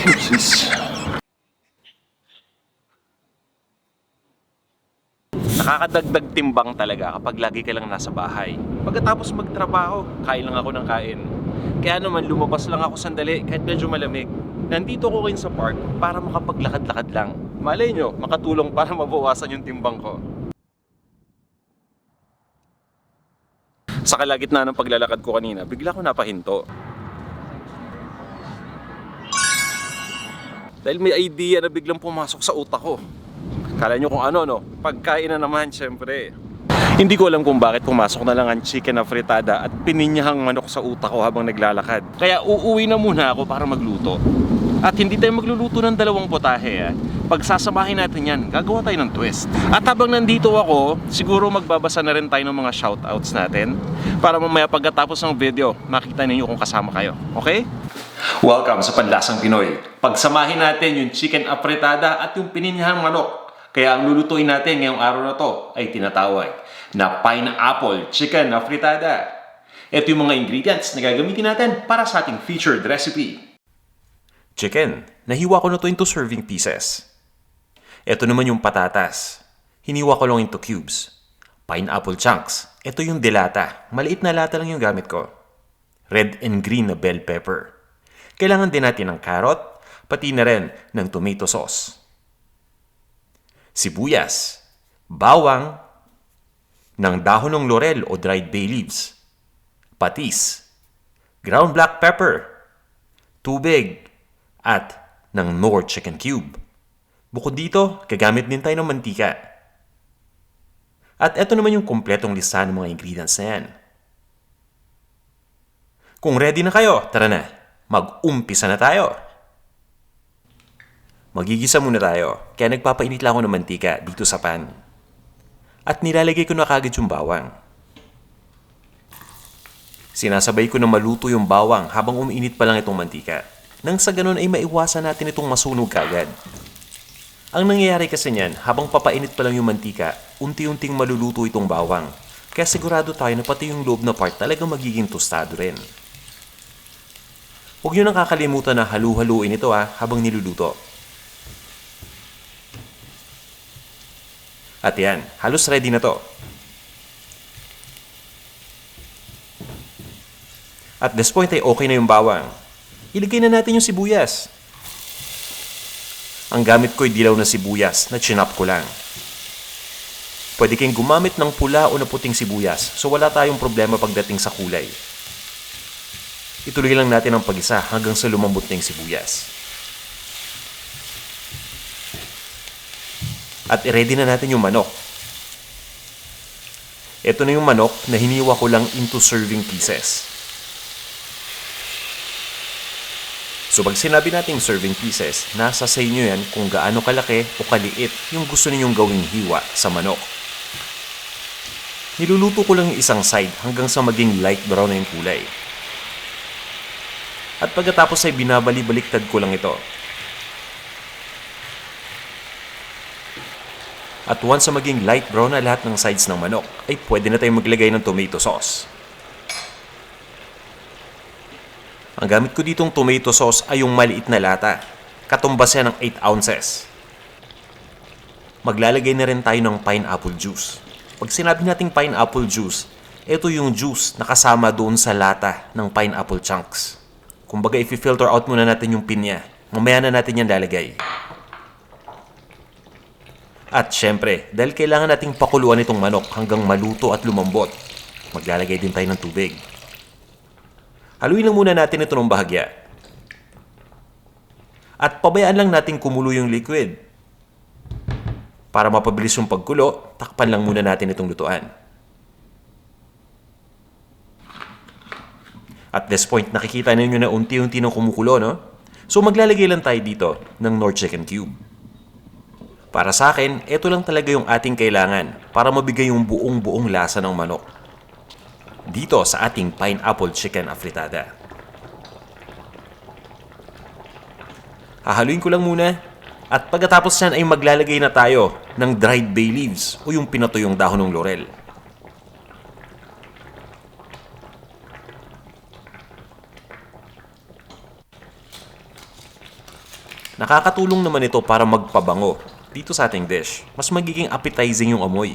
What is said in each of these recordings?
Jeez. Nakakadagdag timbang talaga kapag lagi ka lang nasa bahay. Pagkatapos magtrabaho, kain lang ako ng kain. Kaya naman lumabas lang ako sandali kahit medyo malamig. Nandito ko ngayon sa park para makapaglakad-lakad lang. Malay nyo, makatulong para mabawasan yung timbang ko. Sa kalagitnaan ng paglalakad ko kanina, bigla ko napahinto. Dahil may idea na biglang pumasok sa utak ko. Kala nyo kung ano, no? Pagkain na naman, syempre. Hindi ko alam kung bakit pumasok na lang ang chicken na fritada at pininyahang manok sa utak ko habang naglalakad. Kaya uuwi na muna ako para magluto. At hindi tayo magluluto ng dalawang potahe. Pagsasamahin natin yan, gagawa tayo ng twist. At habang nandito ako, siguro magbabasa na rin tayo ng mga shoutouts natin para mamaya pagkatapos ng video, makita ninyo kung kasama kayo. Okay? Welcome sa Panlasang Pinoy. Pagsamahin natin yung chicken apretada at yung pininyahang manok. Kaya ang lulutuin natin ngayong araw na to ay tinatawag na pineapple chicken apretada. Ito yung mga ingredients na gagamitin natin para sa ating featured recipe. Chicken, nahiwa ko na to into serving pieces. Ito naman yung patatas. Hiniwa ko lang into cubes. Pineapple chunks. Ito yung delata. Maliit na lata lang yung gamit ko. Red and green na bell pepper. Kailangan din natin ng carrot, pati na rin ng tomato sauce. Sibuyas, bawang, ng dahon ng laurel o dried bay leaves, patis, ground black pepper, tubig, at ng Knorr chicken cube. Bukod dito, gagamit din tayo ng mantika. At eto naman yung kumpletong listahan ng mga ingredients na yan. Kung ready na kayo, tara na, mag-umpisa na tayo. Magigisa muna tayo, kaya nagpapainit lang ako ng mantika dito sa pan. At nilalagay ko na kagad yung bawang. Sinasabay ko na maluto yung bawang habang umiinit pa lang itong mantika. Nang sa ganun ay maiwasan natin itong masunog kagad. Ang nangyayari kasi niyan, habang papainit pa lang yung mantika, unti-unting maluluto itong bawang. Kaya sigurado tayo na pati yung loob na part talagang magiging tostado rin. Huwag nyo nang kakalimutan na halu-haluin ito habang niluluto. At yan, halos ready na to. At this point ay okay na yung bawang. Ilagay na natin yung sibuyas. Ang gamit ko ay dilaw na sibuyas na chinop ko lang. Pwede kayong gumamit ng pula o na puting sibuyas so wala tayong problema pagdating sa kulay. Ituloy lang natin ang pag-isa hanggang sa lumambot na yung sibuyas. At i-ready na natin yung manok. Ito na yung manok na hiniwa ko lang into serving pieces. So pag sinabi nating serving pieces, nasa sa inyo yan kung gaano kalaki o kaliit yung gusto ninyong gawing hiwa sa manok. Niluluto ko lang yung isang side hanggang sa maging light brown na yung kulay. At pagkatapos ay binabali-baliktad ko lang ito. At once na maging light brown na lahat ng sides ng manok, ay pwede na tayong maglagay ng tomato sauce. Ang gamit ko ditong tomato sauce ay yung maliit na lata. Katumbas yan ng 8 ounces. Maglalagay na rin tayo ng pineapple juice. Pag sinabi nating pineapple juice, ito yung juice na kasama doon sa lata ng pineapple chunks. Kumbaga i-filter out muna natin yung pinya. Mamaya na natin yan lalagay. At syempre, dahil kailangan nating pakuluan itong manok hanggang maluto at lumambot, maglalagay din tayo ng tubig. Haluin lang muna natin ito ng bahagya. At pabayaan lang natin kumulo yung liquid. Para mapabilis yung pagkulo, takpan lang muna natin itong lutuan. At this point, nakikita ninyo na unti-unti nang kumukulo, no? So maglalagay lang tayo dito ng Knorr chicken cube. Para sa akin, ito lang talaga yung ating kailangan para mabigay yung buong-buong lasa ng manok. Dito sa ating pineapple chicken afritada. Hahaluin ko lang muna at pagkatapos yan ay maglalagay na tayo ng dried bay leaves o yung pinatuyong dahon ng laurel. Nakakatulong naman ito para magpabango dito sa ating dish. Mas magiging appetizing yung amoy.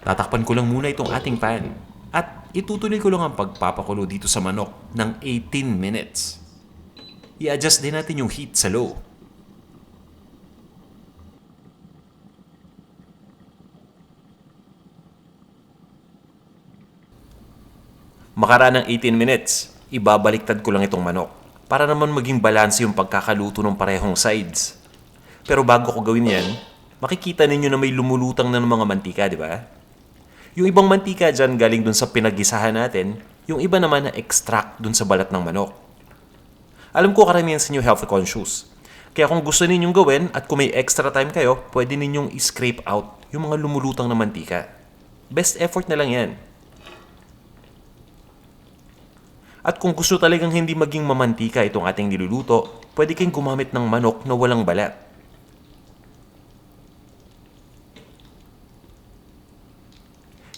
Tatakpan ko lang muna itong ating pan at itutuloy ko lang ang pagpapakulo dito sa manok ng 18 minutes. I-adjust din natin yung heat sa low. Makaraan ng 18 minutes, ibabaliktad ko lang itong manok para naman maging balanse yung pagkakaluto ng parehong sides. Pero bago ko gawin yan, makikita ninyo na may lumulutang na ng mga mantika, di ba? Yung ibang mantika dyan galing dun sa pinaggisahan natin, yung iba naman na extract dun sa balat ng manok. Alam ko karamihan sa inyo health conscious. Kaya kung gusto ninyong gawin at kung may extra time kayo, pwede ninyong i-scrape out yung mga lumulutang na mantika. Best effort na lang yan. At kung gusto talagang hindi maging mamantika itong ating niluluto, pwede kayong gumamit ng manok na walang balat.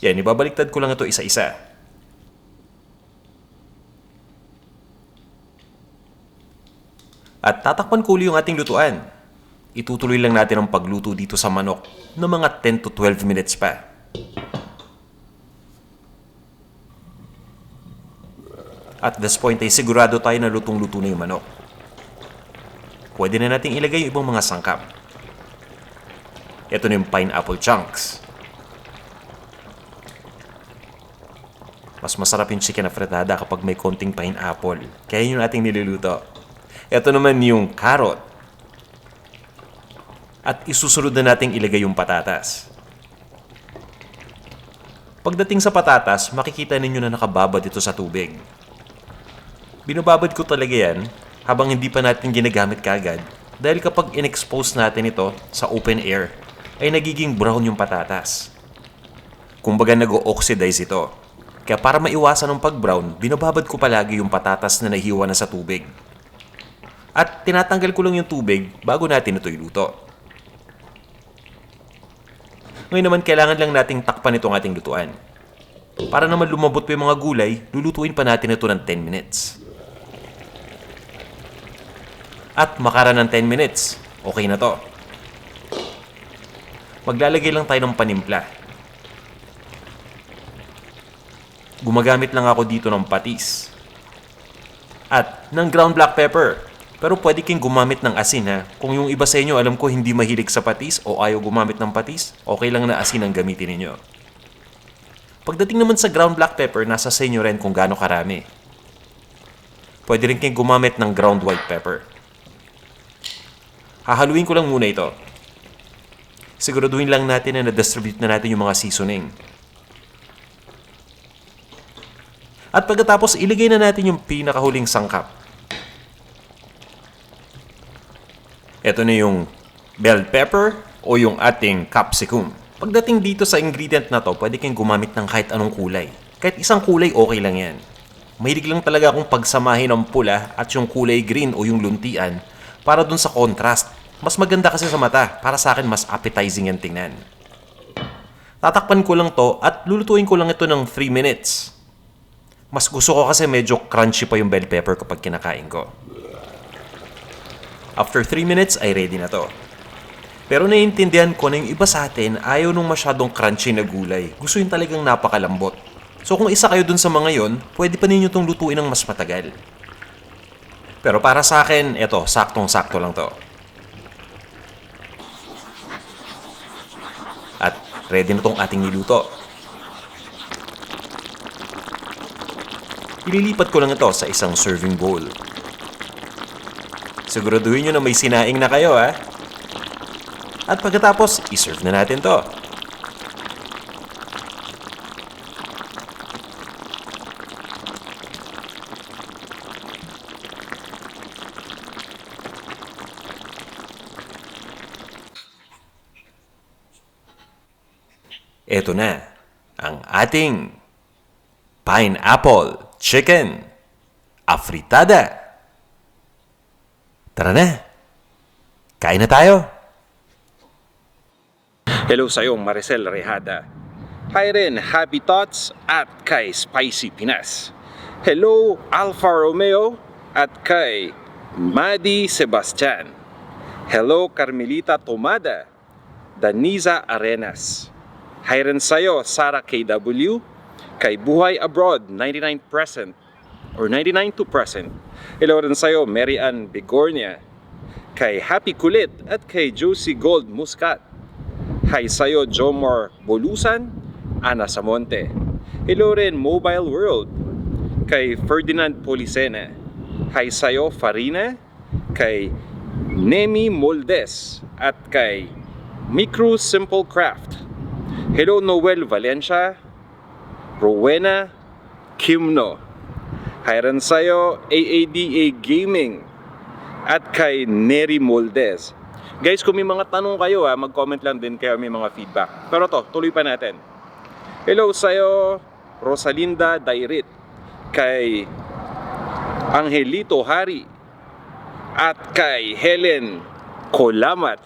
Yan, ibabaliktad ko lang ito isa-isa. At tatakpan ko ulit yung ating lutuan. Itutuloy lang natin ang pagluto dito sa manok ng mga 10 to 12 minutes pa. At this point ay sigurado tayo na lutong-luto na yung manok. Pwede na nating ilagay yung ibang mga sangkap. Ito na yung pineapple chunks. Mas masarap yung chicken afritada kapag may konting pineapple. Kaya yun yung ating niluluto. Ito naman yung carrot. At isusunod na nating ilagay yung patatas. Pagdating sa patatas, makikita ninyo na nakababad ito sa tubig. Binababad ko talaga yan habang hindi pa natin ginagamit kagad dahil kapag in-expose natin ito sa open air ay nagiging brown yung patatas. Kumbaga nag-o-oxidize ito. Kaya para maiwasan ng pag-brown, binababad ko palagi yung patatas na nahiwa na sa tubig. At tinatanggal ko lang yung tubig bago natin ito iluto. Ngayon naman kailangan lang nating takpan itong ating lutuan. Para naman lumabot pa yung mga gulay, lulutuin pa natin ito ng 10 minutes. At makaraan ng 10 minutes, okay na to. Maglalagay lang tayo ng panimpla. Gumagamit lang ako dito ng patis. At ng ground black pepper. Pero pwede kayong gumamit ng asin ha. Kung yung iba sa inyo alam ko hindi mahilig sa patis o ayaw gumamit ng patis, okay lang na asin ang gamitin ninyo. Pagdating naman sa ground black pepper, nasa sa inyo rin kung gaano karami. Pwede rin kayong gumamit ng ground white pepper. Hahaluin ko lang muna ito. Siguraduhin lang natin na na-distribute na natin yung mga seasoning. At pagkatapos, ilagay na natin yung pinakahuling sangkap. Ito na yung bell pepper o yung ating capsicum. Pagdating dito sa ingredient na to, pwede kayong gumamit ng kahit anong kulay. Kahit isang kulay, okay lang yan. Mahilig lang talaga akong pagsamahin ang pula at yung kulay green o yung luntian para dun sa contrast. Mas maganda kasi sa mata. Para sa akin, mas appetizing yan tingnan. Tatakpan ko lang to at lulutuin ko lang ito ng 3 minutes. Mas gusto ko kasi medyo crunchy pa yung bell pepper kapag kinakain ko. After 3 minutes ay ready na to. Pero naiintindihan ko na yung iba sa atin ayaw nung masyadong crunchy na gulay. Gusto yung talagang napakalambot. So kung isa kayo dun sa mga yon, pwede pa ninyo itong lutuin ng mas matagal. Pero para sa akin, eto, saktong-sakto lang to. At ready na tong ating niluto. Ililipat ko lang ito sa isang serving bowl. Siguraduhin nyo na may sinaing na kayo ha. At pagkatapos, iserve na natin to. Ito na ang ating pineapple chicken afritada. Tara na, kain na tayo. Hello sa iyo, Maricel Rehada. Hi rin, Happy Thoughts at kay Spicy Pinas. Hello, Alfa Romeo at kay Madi Sebastian. Hello Carmelita Tomada. Daniza Arenas. Hi rin sa'yo, Sara KW. Kay Buhay Abroad, 99% or 99 to present. Hello rin sa'yo, Mary Ann Bigornia. Kay Happy Kulit at kay Josie Gold Muscat. Hi sa'yo, Jomar Bolusan, Ana Samonte. Hello rin, Mobile World. Kay Ferdinand Policena. Hi sa'yo, Farina. Kay Nemi Moldes. At kay Micro Simple Craft. Hello, Noel Valencia. Rowena Kimno. Hi rin sa'yo, AADA Gaming. At kay Neri Moldes. Guys, kung may mga tanong kayo mag-comment lang din kayo, may mga feedback. Pero to, tuloy pa natin. Hello sa'yo, Rosalinda Dairit. Kay Angelito Hari. At kay Helen Kolamat.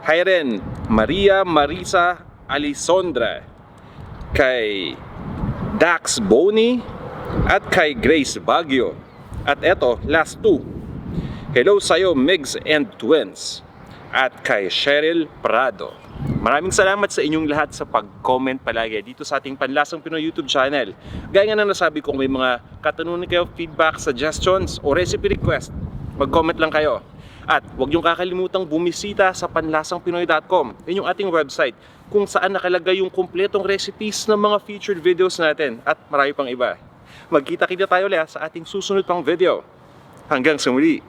Hi rin, Maria Marisa Alisondra. Kay Dax Boni. At kay Grace Baguio. At eto, last two. Hello sa'yo, Migs and Twins. At kay Cheryl Prado. Maraming salamat sa inyong lahat sa pag-comment palagi dito sa ating Panlasang Pinoy YouTube channel. Gaya nga na nasabi ko, may mga katanungan kayo, feedback, suggestions o recipe request, mag-comment lang kayo. At huwag niyong kakalimutang bumisita sa panlasangpinoy.com. Yun yung ating website kung saan nakalagay yung kumpletong recipes ng mga featured videos natin at marami pang iba. Magkita-kita tayo ulit sa ating susunod pang video. Hanggang sa muli!